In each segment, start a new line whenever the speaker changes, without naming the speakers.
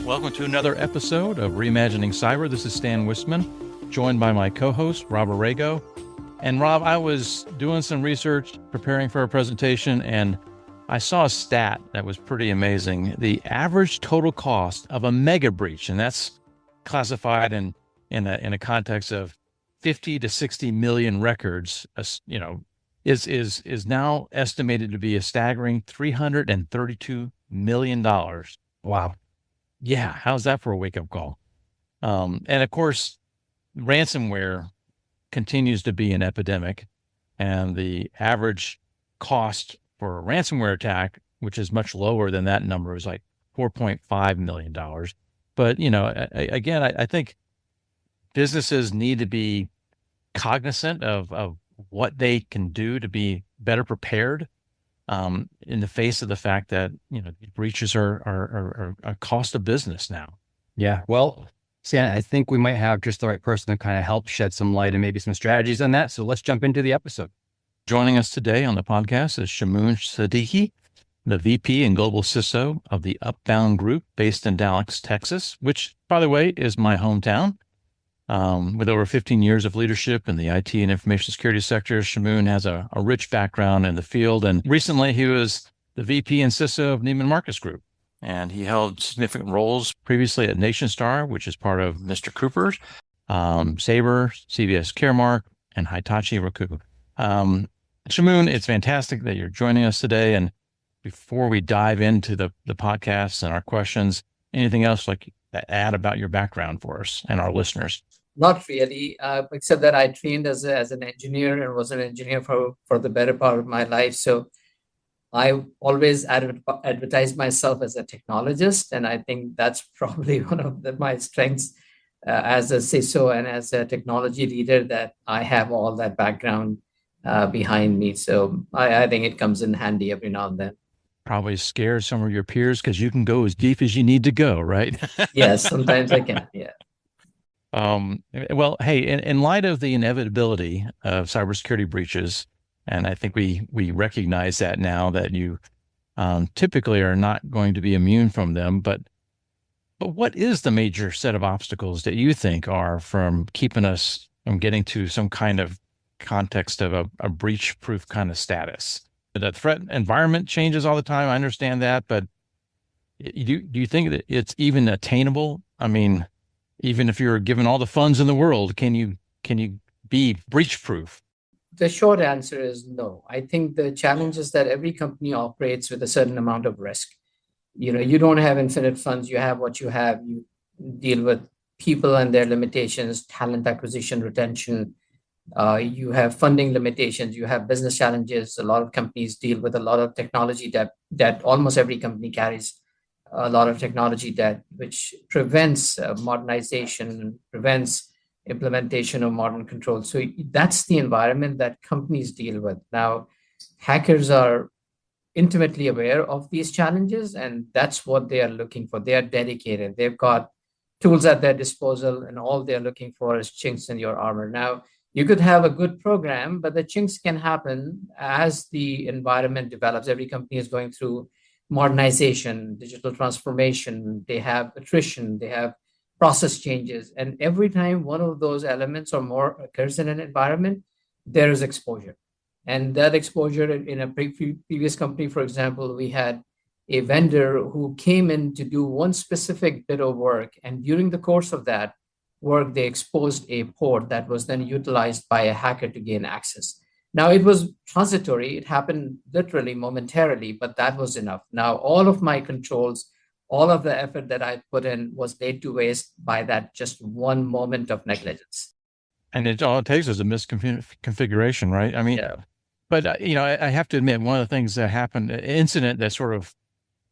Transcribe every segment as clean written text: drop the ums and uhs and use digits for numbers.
Welcome to another episode of Reimagining Cyber. This is Stan Wisman, joined by my co-host, Rob Arago. And Rob, I was doing some research, preparing for a presentation, and I saw a stat that was pretty amazing. The average total cost of a mega breach, and that's classified in a context of 50 to 60 million records, is now estimated to be a staggering $332 million.
Wow.
Yeah, how's that for a wake-up call? And of course, ransomware continues to be an epidemic, and the average cost for a ransomware attack, which is much lower than that number, is like $4.5 million. But, I think businesses need to be cognizant of what they can do to be better prepared in the face of the fact that, breaches are a cost of business now.
Yeah. Well, Stan, I think we might have just the right person to kind of help shed some light and maybe some strategies on that. So let's jump into the episode.
Joining us today on the podcast is Shamoun Siddiqui, the VP and Global CISO of the Upbound Group based in Dallas, Texas, which, by the way, is my hometown. With over 15 years of leadership in the IT and information security sector, Shamoun has a rich background in the field. And recently he was the VP and CISO of Neiman Marcus Group. And he held significant roles previously at NationStar, which is part of Mr. Cooper's, Sabre, CVS Caremark, and Hitachi Roku. Shamoun, it's fantastic that you're joining us today. And before we dive into the podcast and our questions, anything else like to add about your background for us and our listeners?
Not really, except that I trained as an engineer and was an engineer for the better part of my life. So I always advertise myself as a technologist, and I think that's probably one of my strengths as a CISO and as a technology leader, that I have all that background behind me. So I think it comes in handy every now and then.
Probably scares some of your peers because you can go as deep as you need to go, right?
Yes, sometimes I can. Yeah.
Well, hey, in light of the inevitability of cybersecurity breaches, and I think we recognize that now that you typically are not going to be immune from them, but what is the major set of obstacles that you think are from keeping us from getting to some kind of context of a breach-proof kind of status? The threat environment changes all the time. I understand that, but do you think that it's even attainable? I mean, even if you're given all the funds in the world, can you be breach proof?
The short answer is no. I think the challenge is that every company operates with a certain amount of risk. You don't have infinite funds. You have what you have. You deal with people and their limitations, talent acquisition, retention. You have funding limitations, you have business challenges. A lot of companies deal with a lot of technology debt. Almost every company carries a lot of technology debt, which prevents modernization, prevents implementation of modern controls. So that's the environment that companies deal with. Now, hackers are intimately aware of these challenges, and that's what they are looking for. They are dedicated. They've got tools at their disposal, and all they're looking for is chinks in your armor. Now, you could have a good program, but the chinks can happen as the environment develops. Every company is going through modernization, digital transformation. They have attrition, they have process changes. And every time one of those elements or more occurs in an environment, there is exposure. And that exposure in a previous company, for example, we had a vendor who came in to do one specific bit of work. And during the course of that work, they exposed a port that was then utilized by a hacker to gain access. Now, it was transitory. It happened literally momentarily, but that was enough. Now, all of my controls, all of the effort that I put in was laid to waste by that just one moment of negligence.
And all it takes is a misconfiguration, right? I mean, yeah. But, I have to admit, one of the things that happened, an incident that sort of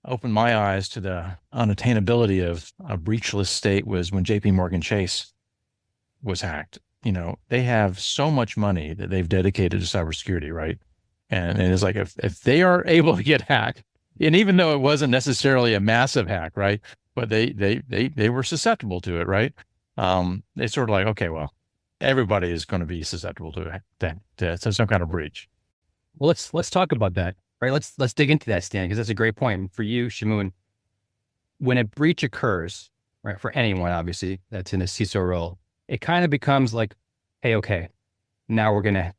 opened my eyes to the unattainability of a breachless state was when JP Morgan Chase was hacked. They have so much money that they've dedicated to cybersecurity, right? And it's like, if they are able to get hacked, and even though it wasn't necessarily a massive hack, right? But they were susceptible to it, right? They sort of like, okay, well, everybody is going to be susceptible to some kind of breach.
Well, let's talk about that, right? Let's dig into that, Stan, because that's a great point. And for you, Shamoun, when a breach occurs, right, for anyone, obviously, that's in a CISO role, it kind of becomes like, hey, okay, now we're going to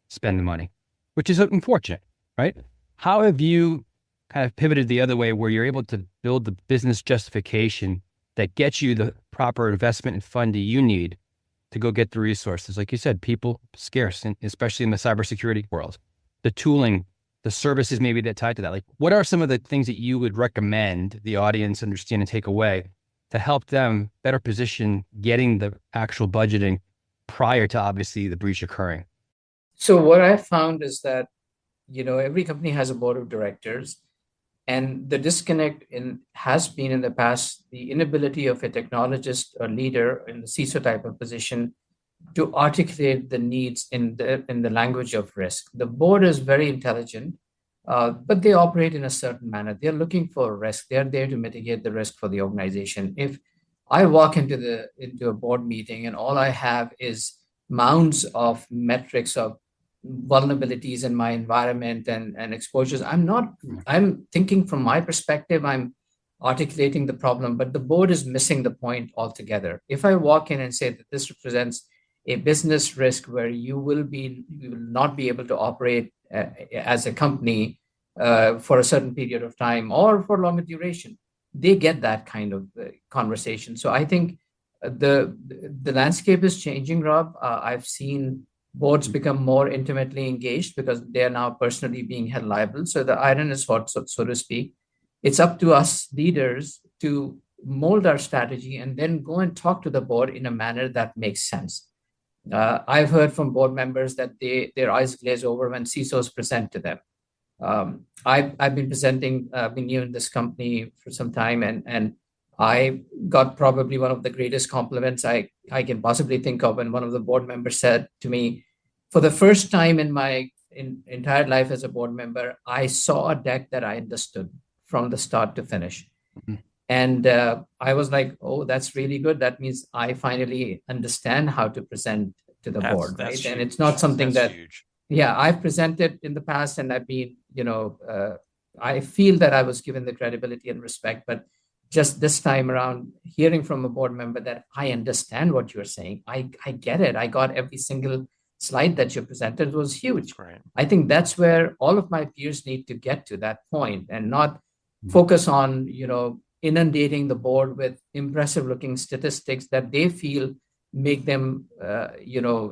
spend the money, which is unfortunate, right? How have you kind of pivoted the other way where you're able to build the business justification that gets you the proper investment and funding you need to go get the resources? Like you said, people scarce, and especially in the cybersecurity world, the tooling, the services maybe that tied to that. Like, what are some of the things that you would recommend the audience understand and take away to help them better position getting the actual budgeting prior to obviously the breach occurring?
So what I found is that, every company has a board of directors, and the disconnect has been in the past the inability of a technologist or leader in the CISO type of position to articulate the needs in the language of risk. The board is very intelligent, but they operate in a certain manner. They're looking for risk. They're there to mitigate the risk for the organization. If I walk into a board meeting and all I have is mounds of metrics of vulnerabilities in my environment and exposures, I'm thinking from my perspective, I'm articulating the problem, but the board is missing the point altogether. If I walk in and say that this represents a business risk where you will not be able to operate as a company for a certain period of time or for longer duration, they get that kind of conversation. So I think the landscape is changing, Rob. I've seen boards become more intimately engaged because they are now personally being held liable. So the iron is hot, so to speak. It's up to us leaders to mold our strategy and then go and talk to the board in a manner that makes sense. I've heard from board members that their eyes glaze over when CISOs present to them. I've been presenting, been new in this company for some time, and I got probably one of the greatest compliments I can possibly think of when one of the board members said to me, for the first time in my entire life as a board member, I saw a deck that I understood from the start to finish. Mm-hmm. And I was like, oh, that's really good. That means I finally understand how to present to the board, right? Huge. And it's not something that's huge. Yeah, I've presented in the past and I've been, I feel that I was given the credibility and respect, but just this time around, hearing from a board member that I understand what you're saying, I get it. I got every single slide that you presented was huge. Right. I think that's where all of my peers need to get to that point and not focus on, inundating the board with impressive looking statistics that they feel make them,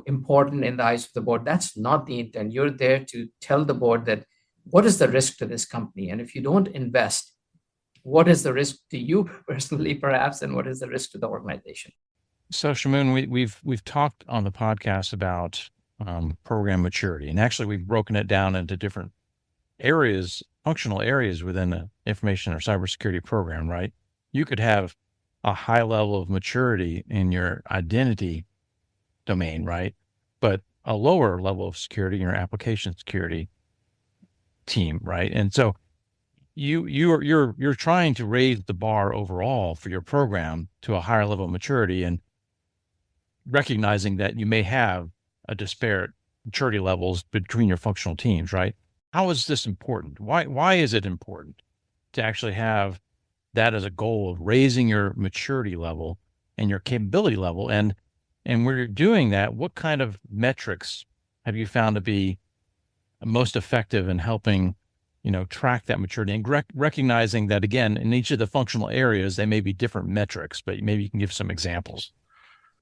important in the eyes of the board. That's not the intent. You're there to tell the board that what is the risk to this company? And if you don't invest, what is the risk to you personally, perhaps, and what is the risk to the organization?
So, Shamoun, we've talked on the podcast about program maturity, and actually we've broken it down into different areas, functional areas within the information or cybersecurity program, right? You could have a high level of maturity in your identity domain, right? But a lower level of security in your application security team, right? And so you're trying to raise the bar overall for your program to a higher level of maturity, and recognizing that you may have a disparate maturity levels between your functional teams, right? How is this important? Why is it important to actually have that as a goal of raising your maturity level and your capability level? And when you're doing that, what kind of metrics have you found to be most effective in helping, track that maturity and recognizing that, again, in each of the functional areas, they may be different metrics, but maybe you can give some examples.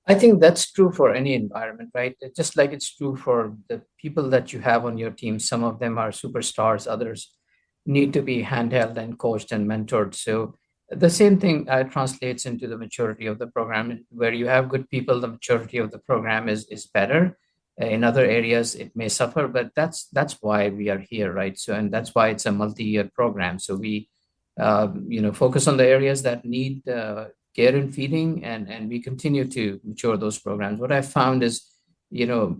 I think that's true for any environment, right? Just like it's true for the people that you have on your team. Some of them are superstars, others need to be handheld and coached and mentored. So the same thing translates into the maturity of the program. Where you have good people, the maturity of the program is better. In other areas, it may suffer, but that's why we are here, right? So, and that's why it's a multi-year program. So we, focus on the areas that need care and feeding, and we continue to mature those programs. What I found is,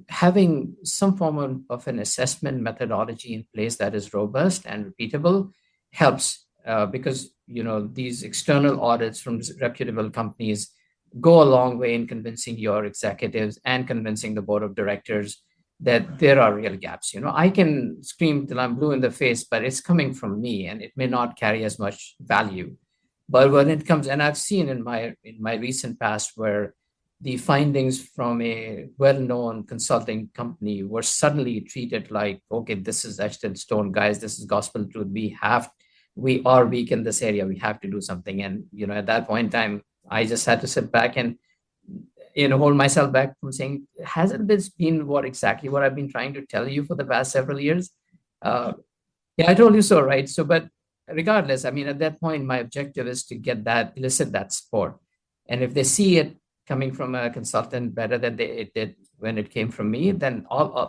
having some form of an assessment methodology in place that is robust and repeatable helps because, these external audits from reputable companies go a long way in convincing your executives and convincing the board of directors that there are real gaps. I can scream till I'm blue in the face, but it's coming from me and it may not carry as much value. But when it comes, and I've seen in my recent past where the findings from a well-known consulting company were suddenly treated like, okay, this is etched in stone, guys, this is gospel truth. We are weak in this area. We have to do something. And, at that point in time, I just had to sit back and, hold myself back from saying, hasn't this been exactly what I've been trying to tell you for the past several years? Yeah, I told you so, right? So, but regardless, I mean, at that point, my objective is to elicit that support. And if they see it coming from a consultant better than it did when it came from me, then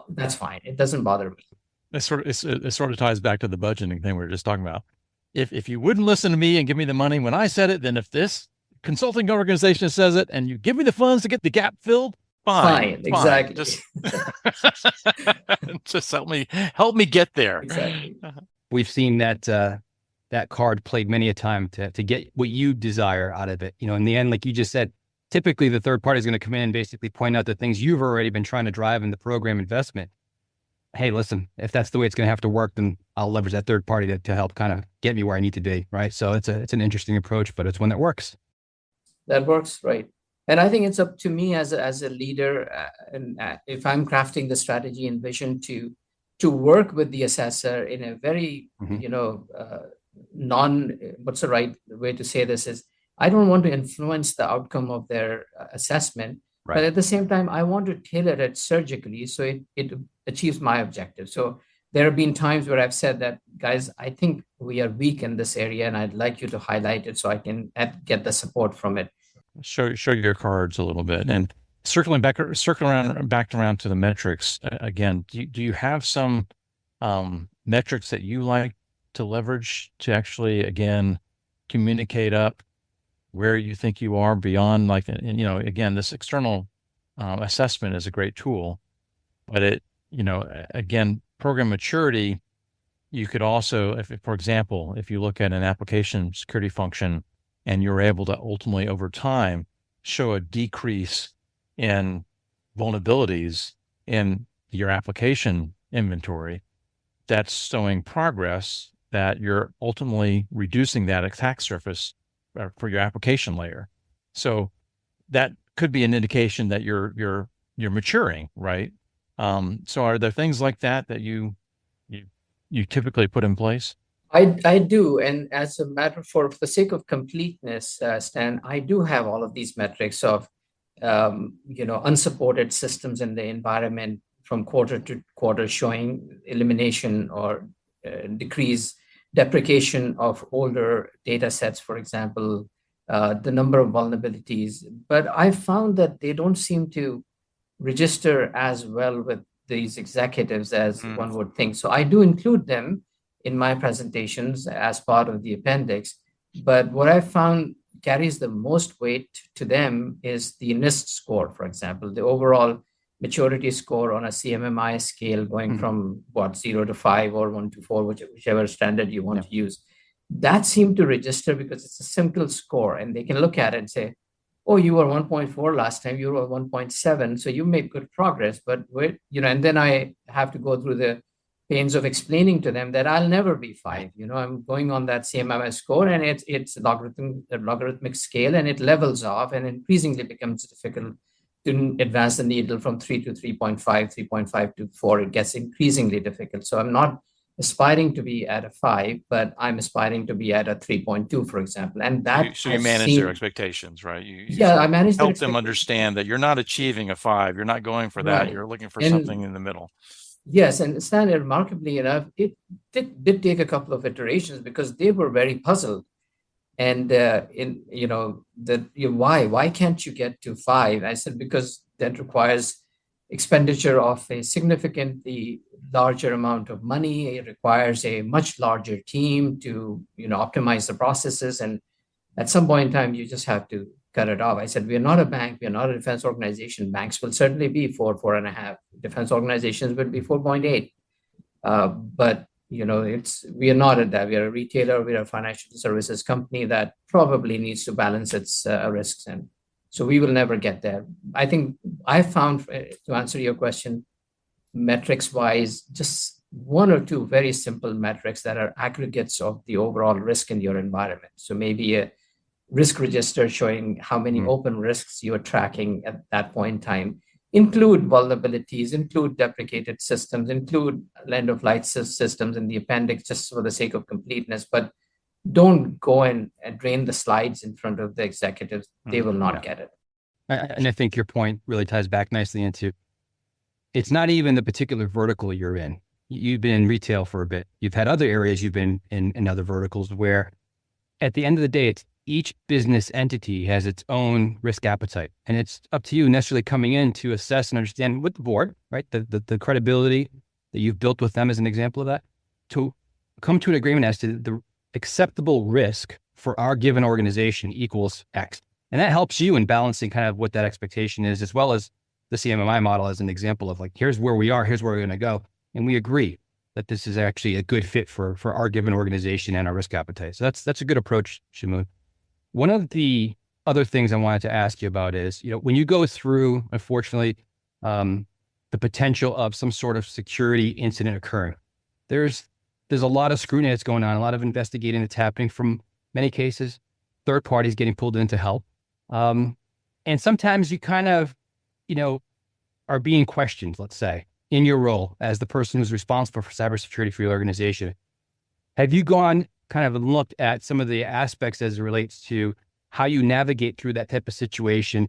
that's fine. It doesn't bother me.
It sort of ties back to the budgeting thing we were just talking about. If you wouldn't listen to me and give me the money when I said it, then if this consulting organization says it and you give me the funds to get the gap filled, fine.
Exactly.
Just help me get there.
Exactly.
We've seen that card played many a time to get what you desire out of it. In the end, like you just said, typically the third party is going to come in and basically point out the things you've already been trying to drive in the program investment. Hey, listen, if that's the way it's going to have to work, then I'll leverage that third party to help kind of get me where I need to be. Right. So it's an interesting approach, but it's one that works.
That works. Right. And I think it's up to me as a leader, and if I'm crafting the strategy and vision to work with the assessor in a very, what's the right way to say this is, I don't want to influence the outcome of their assessment, right. But at the same time, I want to tailor it surgically so it achieves my objective. So there have been times where I've said that, guys, I think we are weak in this area and I'd like you to highlight it so I can get the support from it.
Show your cards a little bit. And circling back around to the metrics again, do you have some metrics that you like to leverage to actually, again, communicate up where you think you are beyond, like, and, again, this external assessment is a great tool, but it, again, program maturity, you could also, for example, if you look at an application security function and you're able to ultimately over time show a decrease in vulnerabilities in your application inventory, that's showing progress that you're ultimately reducing that attack surface for your application layer. So that could be an indication that you're maturing, right? So are there things like that you typically put in place?
I do, and as a matter for the sake of completeness, Stan, I do have all of these metrics of unsupported systems in the environment from quarter to quarter, showing elimination or deprecation of older data sets, for example, the number of vulnerabilities. But I found that they don't seem to register as well with these executives as one would think. So I do include them in my presentations as part of the appendix. But what I found carries the most weight to them is the NIST score, for example, the overall maturity score on a CMMI scale going from 0 to 5 or 1 to 4, whichever standard you want to use. That seemed to register because it's a simple score and they can look at it and say, oh, you were 1.4 last time, you were 1.7. So you made good progress, but and then I have to go through the pains of explaining to them that I'll never be 5. I'm going on that CMMI score and it's a logarithmic scale and it levels off and increasingly becomes difficult to advance the needle from 3 to 3.5, 3.5 to 4. It gets increasingly difficult. So I'm not aspiring to be at a 5, but I'm aspiring to be at a 3.2, for example. And that
so you manage their expectations, right?
I manage
help them understand that you're not achieving a 5. You're not going for that. Right. You're looking for something in the middle.
Yes, and Stan, remarkably enough, it did take a couple of iterations because they were very puzzled. And why can't you get to 5? I said, because that requires expenditure of a significantly larger amount of money. It requires a much larger team to optimize the processes, and at some point in time you just have to cut it off. I said, we are not a bank, we are not a defense organization. Banks will certainly be 4.5. Defense organizations will be 4.8. But we are not at that. We are a retailer. We are a financial services company that probably needs to balance its risks, and so we will never get there. I think I found, to answer your question, metrics wise, just 1 or 2 very simple metrics that are aggregates of the overall risk in your environment. So maybe risk register showing how many
Mm.
open risks you are tracking at that point in time. Include vulnerabilities, include deprecated systems, include end-of-life systems in the appendix just for the sake of completeness, but don't go and drain the slides in front of the executives. They will not get it.
And I think your point really ties back nicely into, it's not even the particular vertical you're in. You've been in retail for a bit. You've had other areas you've been in other verticals where at the end of the day, it's each business entity has its own risk appetite. And it's up to you necessarily coming in to assess and understand with the board, right? The credibility that you've built with them as an example of that, to come to an agreement as to the acceptable risk for our given organization equals X. And that helps you in balancing kind of what that expectation is, as well as the CMMI model as an example of like, here's where we are, here's where we're going to go. And we agree that this is actually a good fit for our given organization and our risk appetite. So that's a good approach, Shamoun. One of the other things I wanted to ask you about is, when you go through, unfortunately, the potential of some sort of security incident occurring, there's a lot of scrutiny that's going on, a lot of investigating that's happening from many cases, third parties getting pulled in to help. And sometimes you kind of, are being questioned, let's say, in your role as the person who's responsible for cybersecurity for your organization. Have you gone kind of looked at some of the aspects as it relates to how you navigate through that type of situation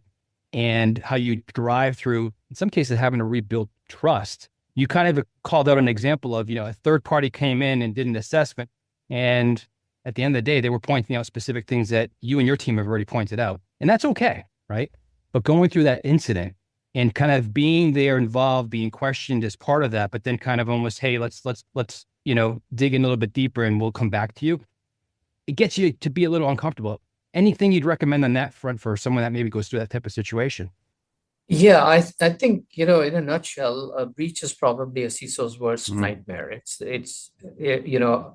and how you drive through, in some cases, having to rebuild trust? You kind of called out an example of, a third party came in and did an assessment, and at the end of the day, they were pointing out specific things that you and your team have already pointed out. And that's okay, right? But going through that incident and kind of being there involved, being questioned as part of that, but then kind of almost, hey, let's dig in a little bit deeper and we'll come back to you. It gets you to be a little uncomfortable. Anything you'd recommend on that front for someone that maybe goes through that type of situation?
Yeah, I think, in a nutshell, a breach is probably a CISO's worst nightmare. It's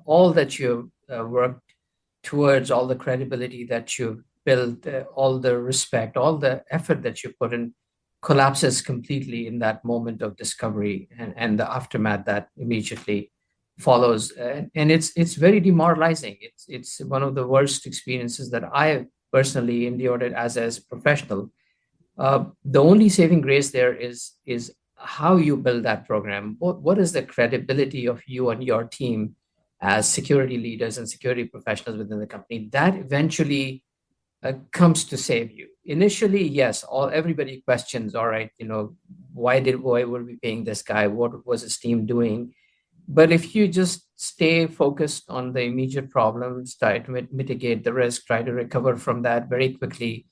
all that you've worked towards, all the credibility that you've built, all the respect, all the effort that you put in collapses completely in that moment of discovery and the aftermath that immediately follows. And it's very demoralizing. It's one of the worst experiences that I personally endured as a professional. The only saving grace there is how you build that program. What is the credibility of you and your team as security leaders and security professionals within the company that eventually comes to save you. Initially, yes, everybody questions, all right, why were we paying this guy? What was his team doing? But if you just stay focused on the immediate problems, try to mitigate the risk, try to recover from that very quickly,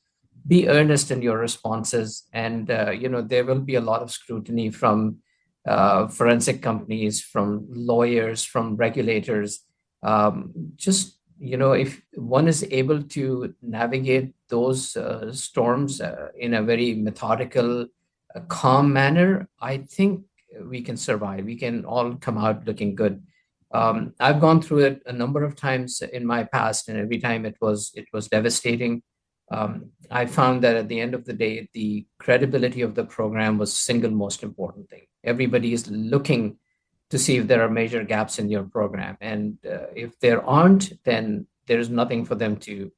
be earnest in your responses, and there will be a lot of scrutiny from forensic companies, from lawyers, from regulators. If one is able to navigate those storms in a very methodical, calm manner, I think we can survive. We can all come out looking good. I've gone through it a number of times in my past, and every time it was devastating. I found that at the end of the day, the credibility of the program was the single most important thing. Everybody is looking to see if there are major gaps in your program. And if there aren't, then there's nothing for them to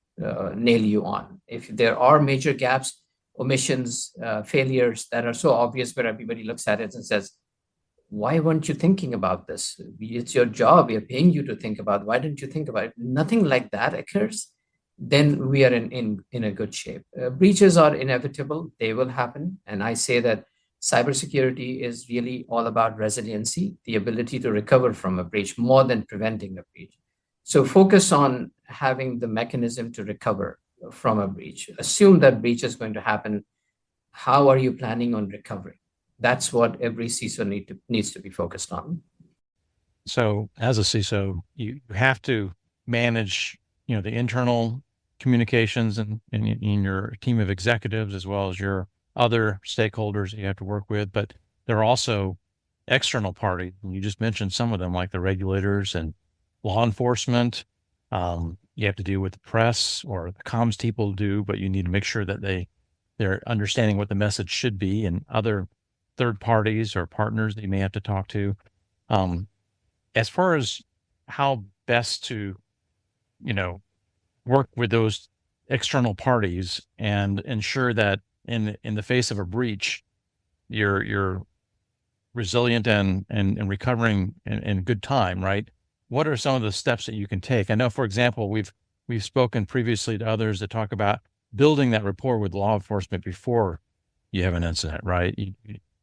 nail you on. If there are major gaps, omissions, failures that are so obvious where everybody looks at it and says, why weren't you thinking about this? It's your job. We're paying you to think about it. Why didn't you think about it? Nothing like that occurs. Then we are in a good shape. Breaches are inevitable. They will happen. And I say that cybersecurity is really all about resiliency, the ability to recover from a breach more than preventing a breach. So focus on having the mechanism to recover from a breach. Assume that breach is going to happen. How are you planning on recovering? That's what every CISO needs to be focused on.
So as a CISO, you have to manage, the internal communications and in your team of executives, as well as your other stakeholders that you have to work with. But there are also external parties. And you just mentioned some of them, like the regulators and law enforcement. You have to deal with the press, or the comms people do, but you need to make sure that they're understanding what the message should be, and other third parties or partners that you may have to talk to. As far as how best to, work with those external parties and ensure that in the face of a breach, you're resilient and recovering in good time, right? What are some of the steps that you can take? I know, for example, we've spoken previously to others that talk about building that rapport with law enforcement before you have an incident, right?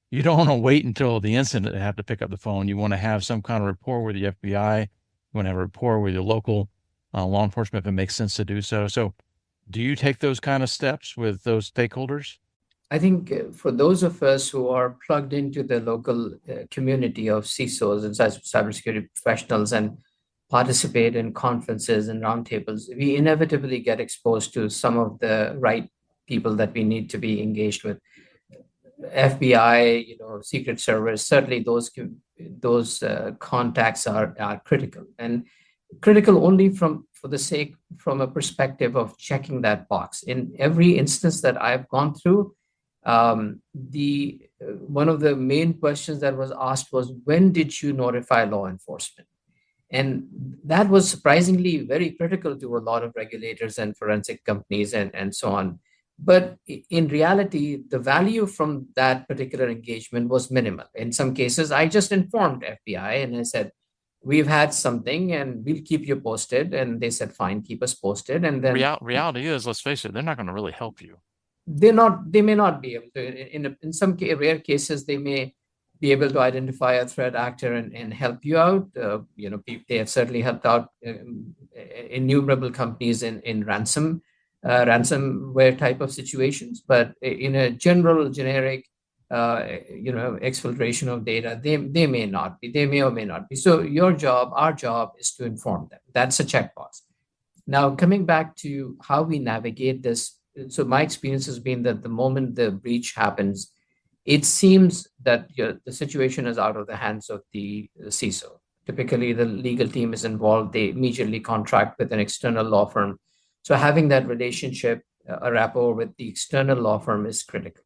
You don't want to wait until the incident to have to pick up the phone. You want to have some kind of rapport with the FBI. You want to have a rapport with your local law enforcement if it makes sense to do so. So do you take those kind of steps with those stakeholders?
I think for those of us who are plugged into the local community of CISOs and cybersecurity professionals and participate in conferences and roundtables, we inevitably get exposed to some of the right people that we need to be engaged with. FBI, Secret Service, certainly those contacts are critical, and critical only from a perspective of checking that box. In every instance that I've gone through, the one of the main questions that was asked was, when did you notify law enforcement? And that was surprisingly very critical to a lot of regulators and forensic companies and so on. But in reality, the value from that particular engagement was minimal. In some cases, I just informed FBI and I said, we've had something and we'll keep you posted. And they said, fine, keep us posted. And then
reality is, let's face it, they're not going to really help you.
they may not be able to. In some rare cases, they may be able to identify a threat actor and help you out. They have certainly helped out innumerable companies in ransomware type of situations. But in a generic, exfiltration of data, they may not be. They may or may not be. So our job is to inform them. That's a checkbox. Now, coming back to how we navigate this. So my experience has been that the moment the breach happens, it seems that the situation is out of the hands of the CISO. Typically, the legal team is involved. They immediately contract with an external law firm. So having that relationship, a rapport with the external law firm is critical.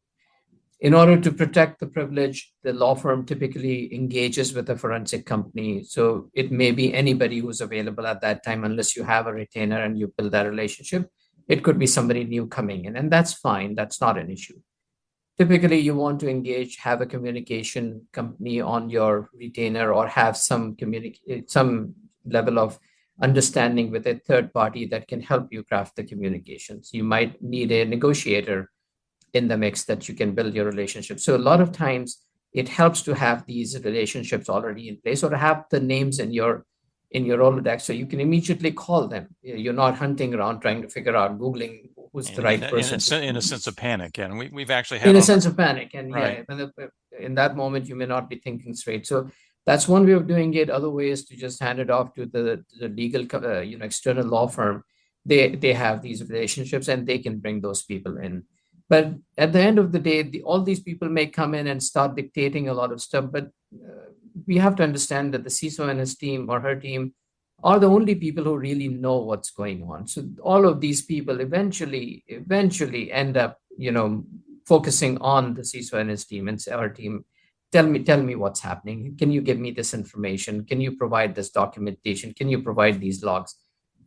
In order to protect the privilege, the law firm typically engages with a forensic company. So it may be anybody who's available at that time, unless you have a retainer and you build that relationship. It could be somebody new coming in, and that's fine. That's not an issue. Typically, you want to have a communication company on your retainer, or have some level of understanding with a third party that can help you craft the communications. You might need a negotiator in the mix that you can build your relationship. So a lot of times it helps to have these relationships already in place, or to have the names in your Rolodex, so you can immediately call them. You're not hunting around trying to figure out, Googling who's the right person.
In a sense of panic. And we've actually had
in a sense of panic. And
right.
In that moment, you may not be thinking straight. So that's one way of doing it. Other way is to just hand it off to the legal, external law firm. They have these relationships and they can bring those people in. But at the end of the day, all these people may come in and start dictating a lot of stuff. But we have to understand that the CISO and his team or her team are the only people who really know what's going on. So all of these people eventually end up, focusing on the CISO and his team and say, our team, tell me what's happening. Can you give me this information? Can you provide this documentation? Can you provide these logs?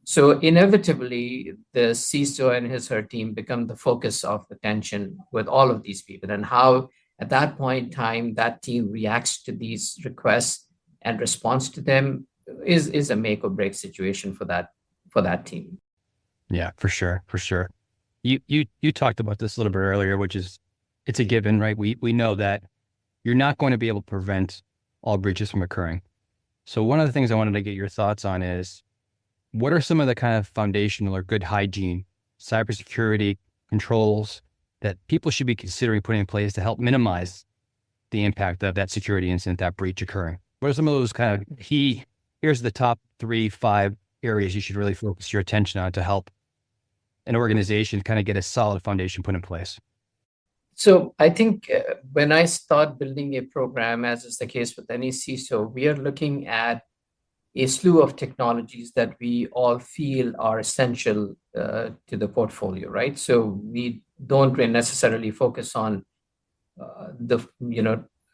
So inevitably, the CISO and her team become the focus of attention with all of these people, and how at that point in time that team reacts to these requests and responds to them is a make or break situation for that team.
Yeah, for sure. You talked about this a little bit earlier, which is, it's a given, right? We know that you're not going to be able to prevent all breaches from occurring. So one of the things I wanted to get your thoughts on is, what are some of the kind of foundational or good hygiene, cybersecurity controls that people should be considering putting in place to help minimize the impact of that security incident, that breach occurring? What are some of those kind of here's the top 3-5 areas you should really focus your attention on to help an organization kind of get a solid foundation put in place?
So I think when I start building a program, as is the case with any CISO, we are looking at a slew of technologies that we all feel are essential to the portfolio, right? So we don't really necessarily focus on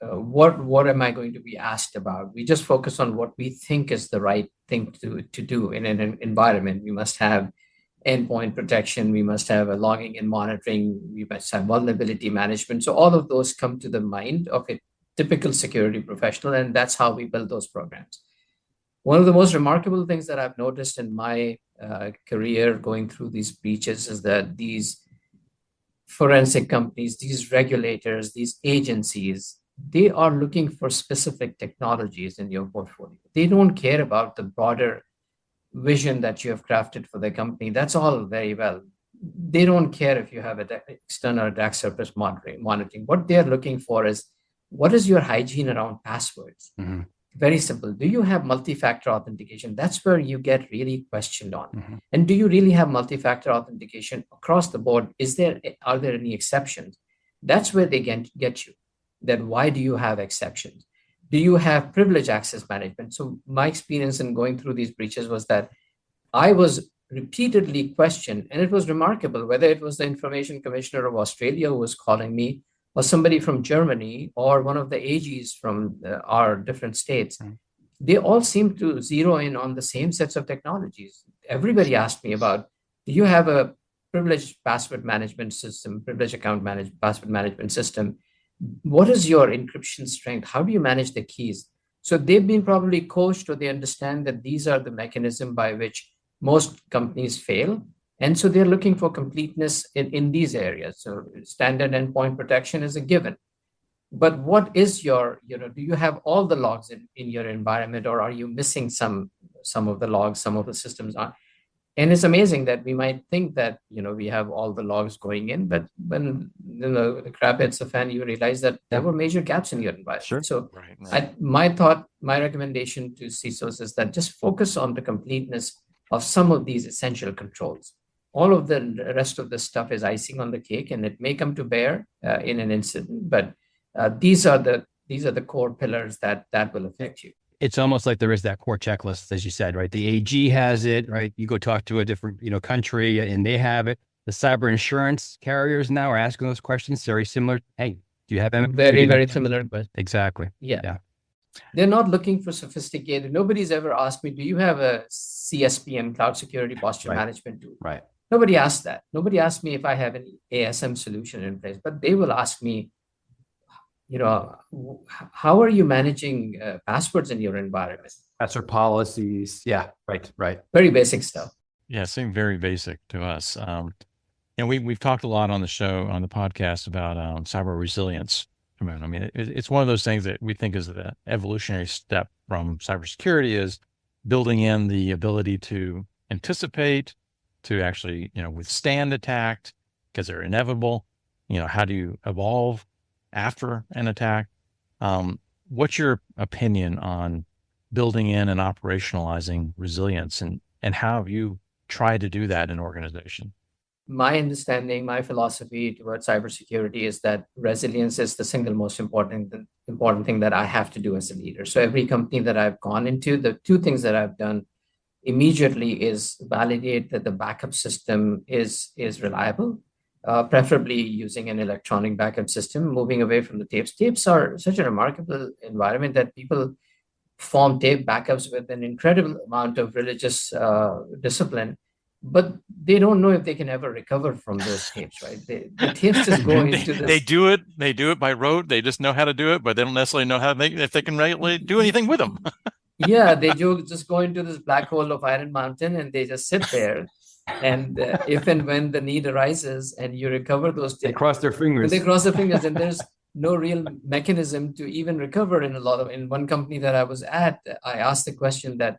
what am I going to be asked about. We just focus on what we think is the right thing to do in an environment. We must have endpoint protection, we must have a logging and monitoring, we must have vulnerability management. So all of those come to the mind of a typical security professional, and that's how we build those programs. One of the most remarkable things that I've noticed in my career going through these breaches is that these forensic companies, these regulators, these agencies, they are looking for specific technologies in your portfolio. They don't care about the broader vision that you have crafted for the company. That's all very well. They don't care if you have an external attack surface monitoring. What they're looking for is, what is your hygiene around passwords?
Mm-hmm.
Very simple. Do you have multi-factor authentication? That's where you get really questioned on.
Mm-hmm.
And do you really have multi-factor authentication across the board? Are there any exceptions? That's where they get you. Then why do you have exceptions? Do you have privilege access management? So my experience in going through these breaches was that I was repeatedly questioned, and it was remarkable, whether it was the Information Commissioner of Australia who was calling me, or somebody from Germany, or one of the AGs from our different states. They all seemed to zero in on the same sets of technologies. Everybody asked me about, do you have a privileged password management system, privileged password management system? What is your encryption strength? How do you manage the keys? So they've been probably coached, or they understand that these are the mechanism by which most companies fail. And so they're looking for completeness in these areas. So standard endpoint protection is a given. But what is your, do you have all the logs in your environment, or are you missing some of the logs, some of the systems are? And it's amazing that we might think that, we have all the logs going in, but when the crap hits the fan, you realize that there were major gaps in your environment.
Sure.
So
Right.
my recommendation to CISOs is that just focus on the completeness of some of these essential controls. All of the rest of the stuff is icing on the cake, and it may come to bear in an incident, but these are the core pillars that will affect you.
It's almost like there is that core checklist, as you said, right? The AG has it, right? You go talk to a different, country, and they have it. The cyber insurance carriers now are asking those questions, very similar. Hey, do you have them?
Very, very similar.
Exactly.
Yeah. They're not looking for sophisticated. Nobody's ever asked me, do you have a CSPM, Cloud Security Posture Management tool?
Right.
Nobody asked that. Nobody asked me if I have an ASM solution in place, but they will ask me, how are you managing passwords in your environment?
Password policies. Yeah. Right.
Very basic stuff.
Yeah, seemed very basic to us. We've talked a lot on the show, on the podcast, about cyber resilience. I mean, it's one of those things that we think is the evolutionary step from cybersecurity, is building in the ability to anticipate, to actually, withstand attack, because they're inevitable. How do you evolve after an attack? What's your opinion on building in and operationalizing resilience, and how have you tried to do that in organization?
My understanding, my philosophy towards cybersecurity is that resilience is the single most important thing that I have to do as a leader. So every company that I've gone into, the two things that I've done immediately is validate that the backup system is reliable, preferably using an electronic backup system, moving away from the tapes. Tapes are such a remarkable environment that people form tape backups with an incredible amount of religious discipline, but they don't know if they can ever recover from those tapes, right? The tapes just go into this.
They do it by rote. They just know how to do it, but they don't necessarily know if they can really do anything with them.
Yeah, they just go into this black hole of Iron Mountain, and they just sit there. And if and when the need arises and you recover those tapes,
they cross their fingers.
And there's no real mechanism to even recover. In one company that I was at, I asked the question that,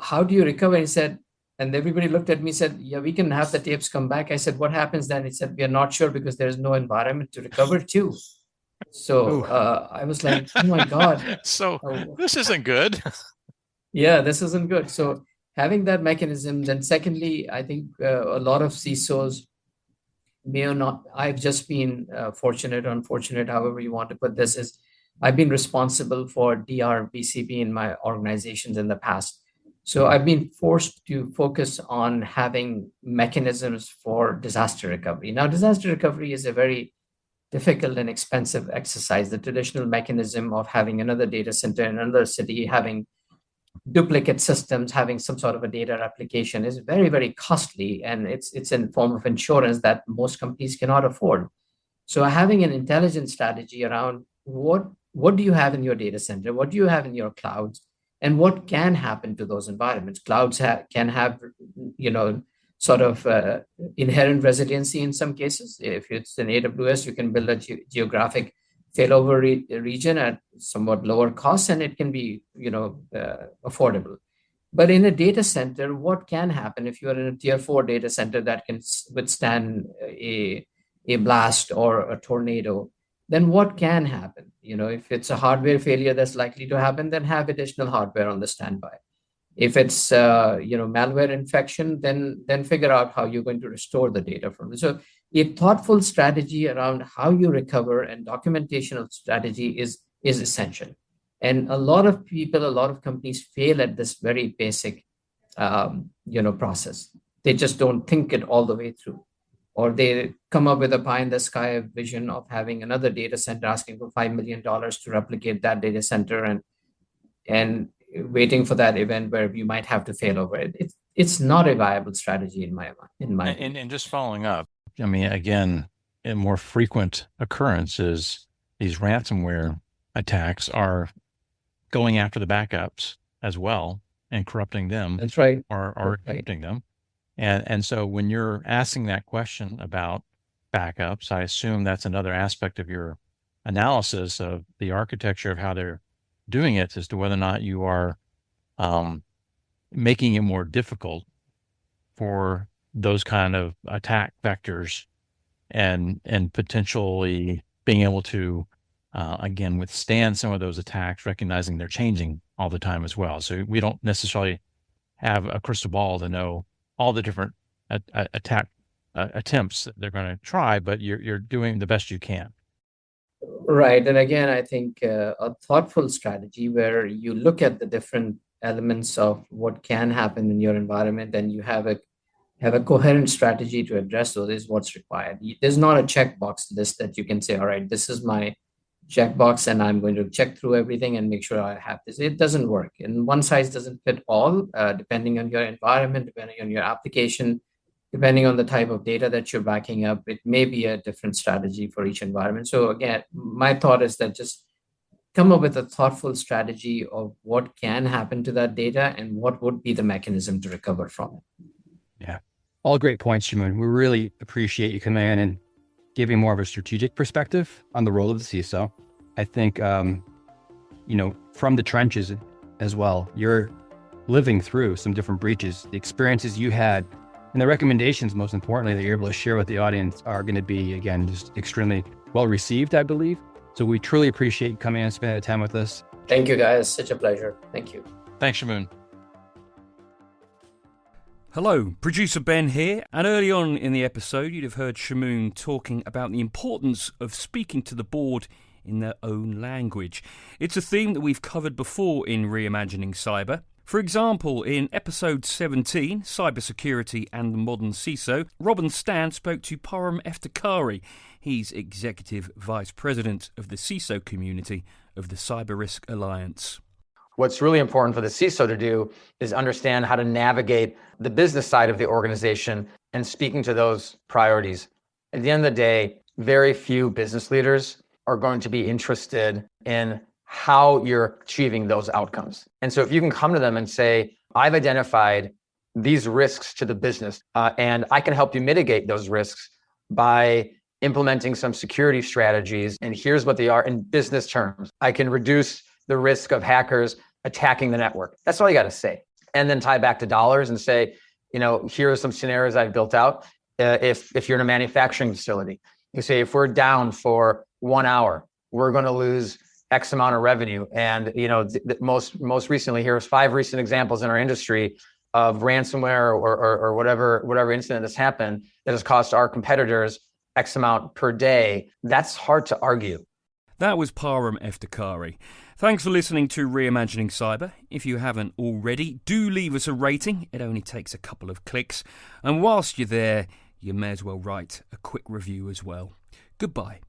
how do you recover? He said, and everybody looked at me and said, yeah, we can have the tapes come back. I said, what happens then? He said, we are not sure, because there's no environment to recover to. So I was like, oh my God.
So this isn't good.
Yeah, this isn't good. So having that mechanism. Then secondly, I think a lot of CISOs may or not, I've just been fortunate or unfortunate, however you want to put this, is I've been responsible for DR, BCP in my organizations in the past. So I've been forced to focus on having mechanisms for disaster recovery. Now, disaster recovery is a very difficult and expensive exercise. The traditional mechanism of having another data center in another city, having duplicate systems, having some sort of a data replication is very, very costly, and it's in form of insurance that most companies cannot afford. So having an intelligent strategy around what do you have in your data center, what do you have in your clouds, and what can happen to those environments. Clouds can have, sort of inherent resiliency in some cases. If it's in AWS, you can build a geographic failover region at somewhat lower cost, and it can be, affordable. But in a data center, what can happen if you are in a tier 4 data center that can withstand a blast or a tornado? Then what can happen? If it's a hardware failure that's likely to happen, then have additional hardware on the standby. If it's malware infection, then figure out how you're going to restore the data from it. So a thoughtful strategy around how you recover and documentational strategy is essential. And a lot of people, a lot of companies fail at this very basic process. They just don't think it all the way through. Or they come up with a pie in the sky vision of having another data center, asking for $5 million to replicate that data center, and waiting for that event where you might have to fail over it. It's not a viable strategy in my mind.
And just following up, I mean, again, a more frequent occurrence is these ransomware attacks are going after the backups as well and corrupting them.
That's right.
Or corrupting them. And so when you're asking that question about backups, I assume that's another aspect of your analysis of the architecture of how they're doing it as to whether or not you are making it more difficult for those kind of attack vectors and potentially being able to, again, withstand some of those attacks, recognizing they're changing all the time as well. So we don't necessarily have a crystal ball to know all the different attack attempts that they're going to try, but you're doing the best you can.
Right. And again, I think a thoughtful strategy where you look at the different elements of what can happen in your environment, and you have a coherent strategy to address those is what's required. There's not a checkbox list that you can say, all right, this is my checkbox and I'm going to check through everything and make sure I have this. It doesn't work. And one size doesn't fit all, depending on your environment, depending on your application, depending on the type of data that you're backing up. It may be a different strategy for each environment. So again, my thought is that just come up with a thoughtful strategy of what can happen to that data and what would be the mechanism to recover from it.
Yeah. All great points, Shamoun. We really appreciate you coming in and giving more of a strategic perspective on the role of the CISO. I think, from the trenches as well, you're living through some different breaches, the experiences you had, and the recommendations, most importantly, that you're able to share with the audience are going to be, again, just extremely well received, I believe. So we truly appreciate you coming in and spending time with us.
Thank you, guys. Such a pleasure. Thank you.
Thanks, Shamoun.
Hello, producer Ben here, and early on in the episode you'd have heard Shamoun talking about the importance of speaking to the board in their own language. It's a theme that we've covered before in Reimagining Cyber. For example, in episode 17, Cybersecurity and the Modern CISO, Rob and Stan spoke to Param Eftekhari. He's Executive Vice President of the CISO community of the Cyber Risk Alliance.
What's really important for the CISO to do is understand how to navigate the business side of the organization and speaking to those priorities. At the end of the day, very few business leaders are going to be interested in how you're achieving those outcomes. And so if you can come to them and say, I've identified these risks to the business, and I can help you mitigate those risks by implementing some security strategies, and here's what they are in business terms. I can reduce the risk of hackers attacking the network. That's all you got to say. And then tie back to dollars and say, here are some scenarios I've built out. If you're in a manufacturing facility, you say, if we're down for 1 hour, we're going to lose X amount of revenue. And, most recently, here's 5 recent examples in our industry of ransomware or whatever incident that's happened that has cost our competitors X amount per day. That's hard to argue.
That was Param Eftekhari. Thanks for listening to Reimagining Cyber. If you haven't already, do leave us a rating. It only takes a couple of clicks. And whilst you're there, you may as well write a quick review as well. Goodbye.